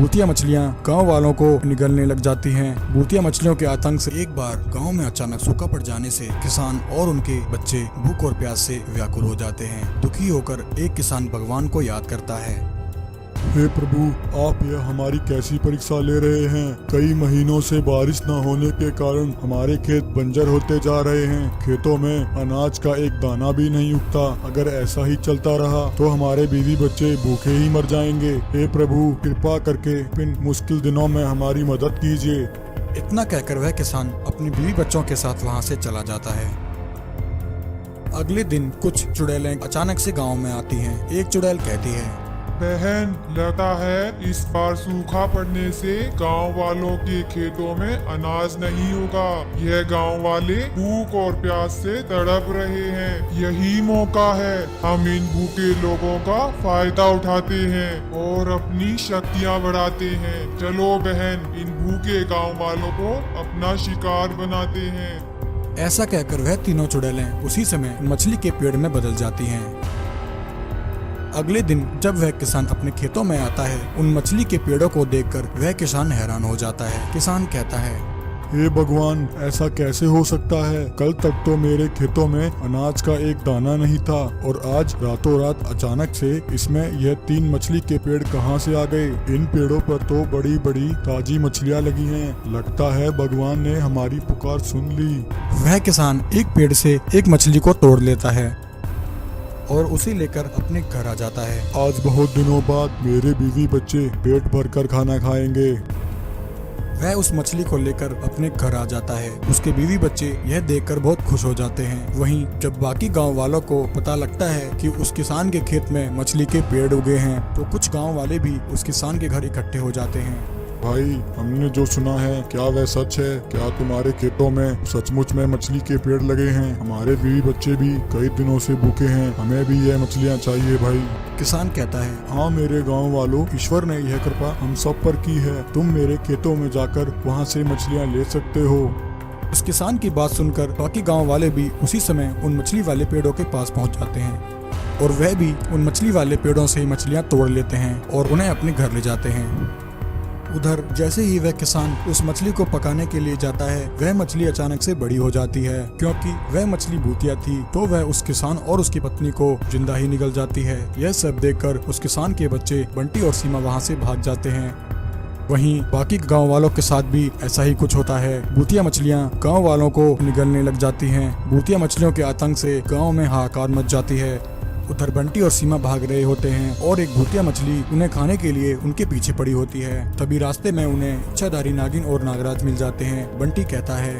भूतिया मछलियाँ गांव वालों को निगलने लग जाती हैं। भूतिया मछलियों के आतंक से एक बार गांव में अचानक सूखा पड़ जाने से किसान और उनके बच्चे भूख और प्यास से व्याकुल हो जाते हैं। दुखी होकर एक किसान भगवान को याद करता है। हे प्रभु, आप यह हमारी कैसी परीक्षा ले रहे हैं? कई महीनों से बारिश न होने के कारण हमारे खेत बंजर होते जा रहे हैं। खेतों में अनाज का एक दाना भी नहीं उगता। अगर ऐसा ही चलता रहा तो हमारे बीवी बच्चे भूखे ही मर जाएंगे। हे प्रभु, कृपा करके इन मुश्किल दिनों में हमारी मदद कीजिए। इतना कहकर वह किसान अपनी बीवी बच्चों के साथ वहाँ से चला जाता है। अगले दिन कुछ चुड़ैलें अचानक से गाँव में आती हैं। एक चुड़ैल कहती है, बहन, लगता है इस बार सूखा पड़ने से गांव वालों के खेतों में अनाज नहीं होगा। यह गांव वाले भूख और प्यास से तड़प रहे हैं। यही मौका है, हम इन भूखे लोगों का फायदा उठाते हैं और अपनी शक्तियां बढ़ाते हैं। चलो बहन, इन भूखे गांव वालों को अपना शिकार बनाते हैं। ऐसा कहकर वह तीनों चुड़ैलें उसी समय मछली के पेड़ में बदल जाती हैं। अगले दिन जब वह किसान अपने खेतों में आता है, उन मछली के पेड़ों को देखकर वह किसान हैरान हो जाता है। किसान कहता है, हे भगवान, ऐसा कैसे हो सकता है? कल तक तो मेरे खेतों में अनाज का एक दाना नहीं था और आज रातों रात अचानक से इसमें यह 3 मछली के पेड़ कहां से आ गए? इन पेड़ों पर तो बड़ी बड़ी ताजी मछलियां लगी हैं। लगता है भगवान ने हमारी पुकार सुन ली। वह किसान एक पेड़ से एक मछली को तोड़ लेता है और उसे लेकर अपने घर आ जाता है। आज बहुत दिनों बाद मेरे बीवी बच्चे पेट भरकर खाना खाएंगे। वह उस मछली को लेकर अपने घर आ जाता है। उसके बीवी बच्चे यह देखकर बहुत खुश हो जाते हैं। वहीं जब बाकी गांव वालों को पता लगता है कि उस किसान के खेत में मछली के पेड़ उगे हैं, तो कुछ गांव वाले भी उस किसान के घर इकट्ठे हो जाते हैं। भाई, हमने जो सुना है क्या वह सच है? क्या तुम्हारे खेतों में सचमुच में मछली के पेड़ लगे हैं? हमारे बीवी बच्चे भी कई दिनों से भूखे हैं। हमें भी यह मछलियाँ चाहिए भाई। किसान कहता है, हाँ मेरे गांव वालों, ईश्वर ने यह कृपा हम सब पर की है। तुम मेरे खेतों में जाकर वहाँ से मछलियाँ ले सकते हो। उस किसान की बात सुनकर बाकी गांव वाले भी उसी समय उन मछली वाले पेड़ों के पास पहुंच जाते हैं और वह भी उन मछली वाले पेड़ों से मछलियां तोड़ लेते हैं और उन्हें अपने घर ले जाते हैं। उधर जैसे ही वह किसान उस मछली को पकाने के लिए जाता है, वह मछली अचानक से बड़ी हो जाती है। क्योंकि वह मछली भूतिया थी तो वह उस किसान और उसकी पत्नी को जिंदा ही निगल जाती है। यह सब देखकर उस किसान के बच्चे बंटी और सीमा वहां से भाग जाते हैं। वहीं बाकी गांव वालों के साथ भी ऐसा ही कुछ होता है। भूतिया मछलियां गांव वालों को निगलने लग जाती हैं। भूतिया मछलियों के आतंक से गांव में हाहाकार मच जाती है। उधर बंटी और सीमा भाग रहे होते हैं और एक भूतिया मछली उन्हें खाने के लिए उनके पीछे पड़ी होती है। तभी रास्ते में उन्हें इच्छाधारी नागिन और नागराज मिल जाते हैं। बंटी कहता है,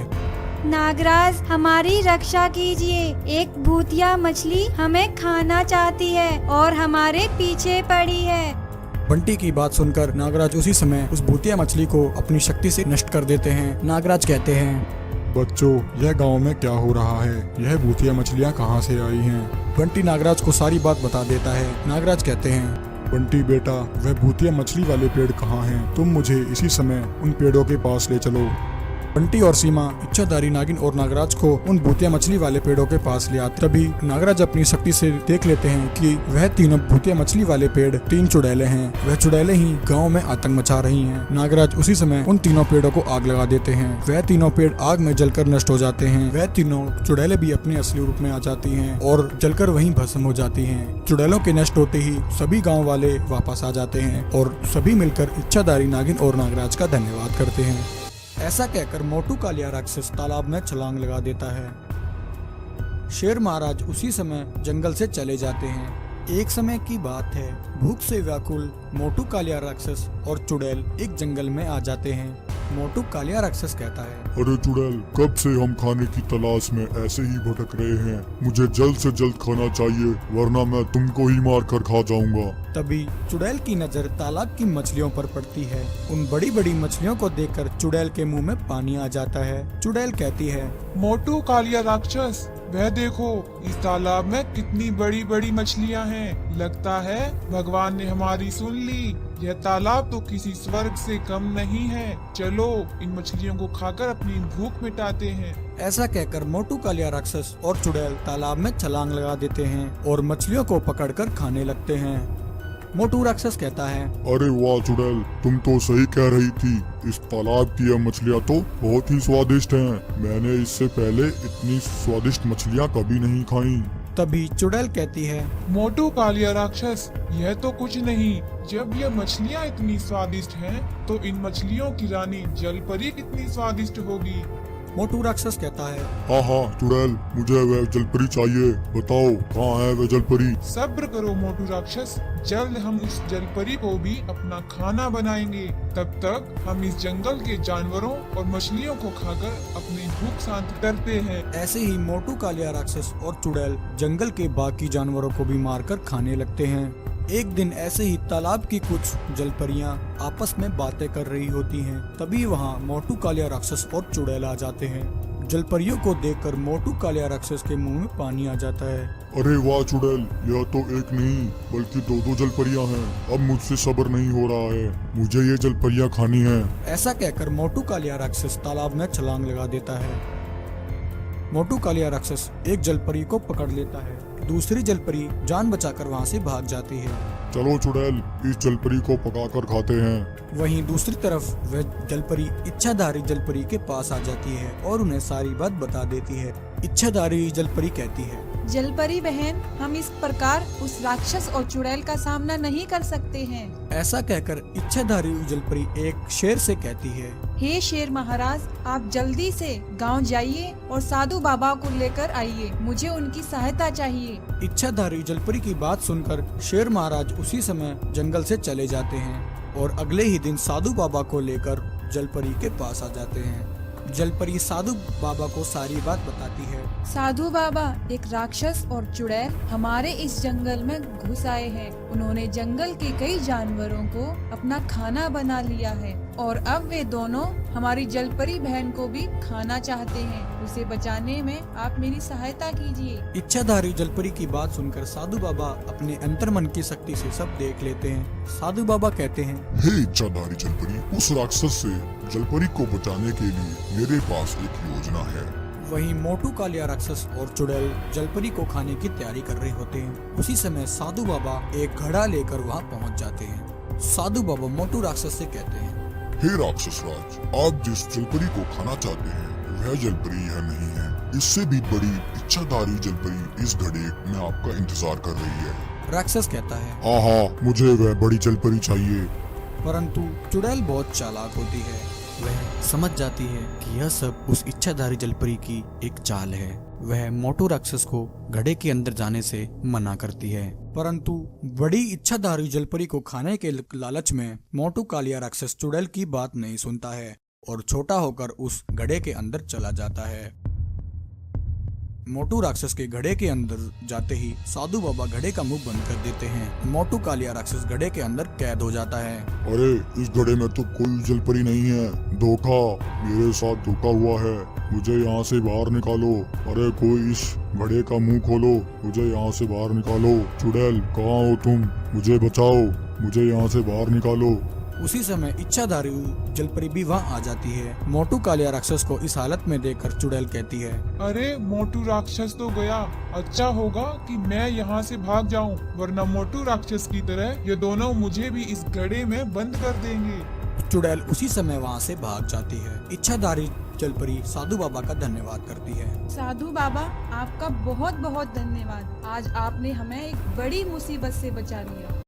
नागराज, हमारी रक्षा कीजिए। एक भूतिया मछली हमें खाना चाहती है और हमारे पीछे पड़ी है। बंटी की बात सुनकर नागराज उसी समय उस भूतिया मछली को अपनी शक्ति से नष्ट कर देते हैं। नागराज कहते हैं, बच्चों, यह गांव में क्या हो रहा है? यह भूतिया मछलियां कहां से आई हैं? बंटी नागराज को सारी बात बता देता है। नागराज कहते हैं, बंटी बेटा, वह भूतिया मछली वाले पेड़ कहाँ हैं? तुम मुझे इसी समय उन पेड़ों के पास ले चलो। बंटी और सीमा इच्छाधारी नागिन और नागराज को उन भूतिया मछली वाले पेड़ों के पास ले आते। तभी नागराज अपनी शक्ति से देख लेते हैं कि वह तीनों भूतिया मछली वाले पेड़ 3 चुड़ैले हैं। वह चुड़ैले ही गांव में आतंक मचा रही हैं। नागराज उसी समय उन तीनों पेड़ों को आग लगा देते हैं। वह तीनों पेड़ आग में जलकर नष्ट हो जाते हैं। वह तीनों चुड़ैले भी अपने असली रूप में आ जाती हैं और जलकर वहीं भस्म हो जाती हैं। चुड़ैलों के नष्ट होते ही सभी गाँव वाले वापस आ जाते हैं और सभी मिलकर इच्छाधारी नागिन और नागराज का धन्यवाद करते हैं। ऐसा कहकर मोटू कालिया राक्षस तालाब में छलांग लगा देता है। शेर महाराज उसी समय जंगल से चले जाते हैं। एक समय की बात है, भूख से व्याकुल मोटू कालिया राक्षस और चुड़ैल एक जंगल में आ जाते हैं। मोटू कालिया राक्षस कहता है, अरे चुड़ैल, कब से हम खाने की तलाश में ऐसे ही भटक रहे हैं। मुझे जल्द से जल्द खाना चाहिए, वरना मैं तुमको ही मार कर खा जाऊंगा। तभी चुड़ैल की नजर तालाब की मछलियों पर पड़ती है। उन बड़ी बड़ी मछलियों को देखकर चुड़ैल के मुंह में पानी आ जाता है। चुड़ैल कहती है, मोटू कालिया राक्षस, वह देखो, इस तालाब में कितनी बड़ी बड़ी मछलियां हैं। लगता है भगवान ने हमारी सुन ली। यह तालाब तो किसी स्वर्ग से कम नहीं है। चलो इन मछलियों को खाकर अपनी भूख मिटाते हैं। ऐसा कहकर मोटू कालिया राक्षस और चुड़ैल तालाब में छलांग लगा देते हैं और मछलियों को पकड़कर खाने लगते हैं। मोटू राक्षस कहता है, अरे वाह चुड़ैल, तुम तो सही कह रही थी। इस तालाब की यह मछलियाँ तो बहुत ही स्वादिष्ट हैं। मैंने इससे पहले इतनी स्वादिष्ट मछलियाँ कभी नहीं खाई। तभी चुड़ैल कहती है, मोटू कालिया राक्षस, यह तो कुछ नहीं। जब ये मछलियाँ इतनी स्वादिष्ट हैं, तो इन मछलियों की रानी जलपरी कितनी स्वादिष्ट होगी। मोटू राक्षस कहता है, हाँ हाँ चुड़ैल, मुझे वह जलपरी चाहिए। बताओ कहाँ है वह जलपरी? सब्र करो मोटू राक्षस, जल्द हम उस जलपरी को भी अपना खाना बनाएंगे। तब तक हम इस जंगल के जानवरों और मछलियों को खाकर अपनी भूख शांत करते हैं। ऐसे ही मोटू कालिया राक्षस और चुड़ैल जंगल के बाकी जानवरों को भी मारकर खाने लगते हैं। एक दिन ऐसे ही तालाब की कुछ जलपरियां आपस में बातें कर रही होती हैं। तभी वहां मोटू कालिया राक्षस और चुड़ैल आ जाते हैं। जलपरियों को देखकर मोटू कालिया राक्षस के मुंह में पानी आ जाता है। अरे वाह चुड़ैल, यह तो एक नहीं बल्कि दो जलपरियां हैं। अब मुझसे सब्र नहीं हो रहा है, मुझे ये जलपरियां खानी है। ऐसा कहकर मोटू कालिया राक्षस तालाब में छलांग लगा देता है। मोटू कालिया राक्षस एक जलपरी को पकड़ लेता है। दूसरी जलपरी जान बचाकर वहां से भाग जाती है। चलो चुड़ैल, इस जलपरी को पकाकर खाते हैं। वहीं दूसरी तरफ वह जलपरी इच्छाधारी जलपरी के पास आ जाती है और उन्हें सारी बात बता देती है। इच्छाधारी जलपरी कहती है, जलपरी बहन, हम इस प्रकार उस राक्षस और चुड़ैल का सामना नहीं कर सकते हैं। ऐसा कहकर इच्छाधारी जलपरी एक शेर से कहती है, हे शेर महाराज, आप जल्दी से गांव जाइए और साधु बाबा को लेकर आइए। मुझे उनकी सहायता चाहिए। इच्छाधारी जलपरी की बात सुनकर शेर महाराज उसी समय जंगल से चले जाते हैं और अगले ही दिन साधु बाबा को लेकर जलपरी के पास आ जाते हैं। जलपरी साधु बाबा को सारी बात बताती है। साधु बाबा, एक राक्षस और चुड़ैल हमारे इस जंगल में घुस आए हैं। उन्होंने जंगल के कई जानवरों को अपना खाना बना लिया है और अब वे दोनों हमारी जलपरी बहन को भी खाना चाहते हैं। उसे बचाने में आप मेरी सहायता कीजिए। इच्छाधारी जलपरी की बात सुनकर साधु बाबा अपने अंतर्मन की शक्ति से सब देख लेते हैं। साधु बाबा कहते हैं, हे इच्छाधारी जलपरी, उस राक्षस से जलपरी को बचाने के लिए मेरे पास एक योजना है। वहीं मोटू कालिया राक्षस और चुड़ैल जलपरी को खाने की तैयारी कर रहे होते हैं। उसी समय साधु बाबा एक घड़ा लेकर वहां पहुंच जाते हैं। साधु बाबा मोटू राक्षस से कहते हैं, हे राक्षस राज, आप जिस जलपरी को खाना चाहते हैं वह जलपरी यह नहीं है। इससे भी बड़ी इच्छाधारी जलपरी इस घड़े में आपका इंतजार कर रही है। राक्षस कहता है, हाँ, मुझे वह बड़ी जलपरी चाहिए। परंतु चुड़ैल बहुत चालाक होती है। वह समझ जाती है कि यह सब उस इच्छाधारी जलपरी की एक चाल है। वह मोटू राक्षस को घड़े के अंदर जाने से मना करती है। परंतु बड़ी इच्छाधारी जलपरी को खाने के लालच में मोटू कालिया राक्षस चुड़ैल की बात नहीं सुनता है और छोटा होकर उस घड़े के अंदर चला जाता है। मोटू राक्षस के घड़े के अंदर जाते ही साधु बाबा घड़े का मुंह बंद कर देते हैं। मोटू कालिया राक्षस घड़े के अंदर कैद हो जाता है। अरे, इस घड़े में तो कोई जलपरी नहीं है। धोखा, मेरे साथ धोखा हुआ है। मुझे यहाँ से बाहर निकालो। अरे, कोई इस घड़े का मुंह खोलो, मुझे यहाँ से बाहर निकालो। चुड़ैल, कहाँ हो तुम? मुझे बचाओ, मुझे यहाँ से बाहर निकालो। उसी समय इच्छाधारी जलपरी भी वहाँ आ जाती है। मोटू कालिया राक्षस को इस हालत में देखकर चुड़ैल कहती है, अरे मोटू राक्षस तो गया। अच्छा होगा कि मैं यहाँ से भाग जाऊँ, वरना मोटू राक्षस की तरह ये दोनों मुझे भी इस घड़े में बंद कर देंगे। चुड़ैल उसी समय वहाँ से भाग जाती है। इच्छाधारी जलपरी साधु बाबा का धन्यवाद करती है। साधु बाबा, आपका बहुत बहुत धन्यवाद। आज आपने हमें एक बड़ी मुसीबत से बचा लिया।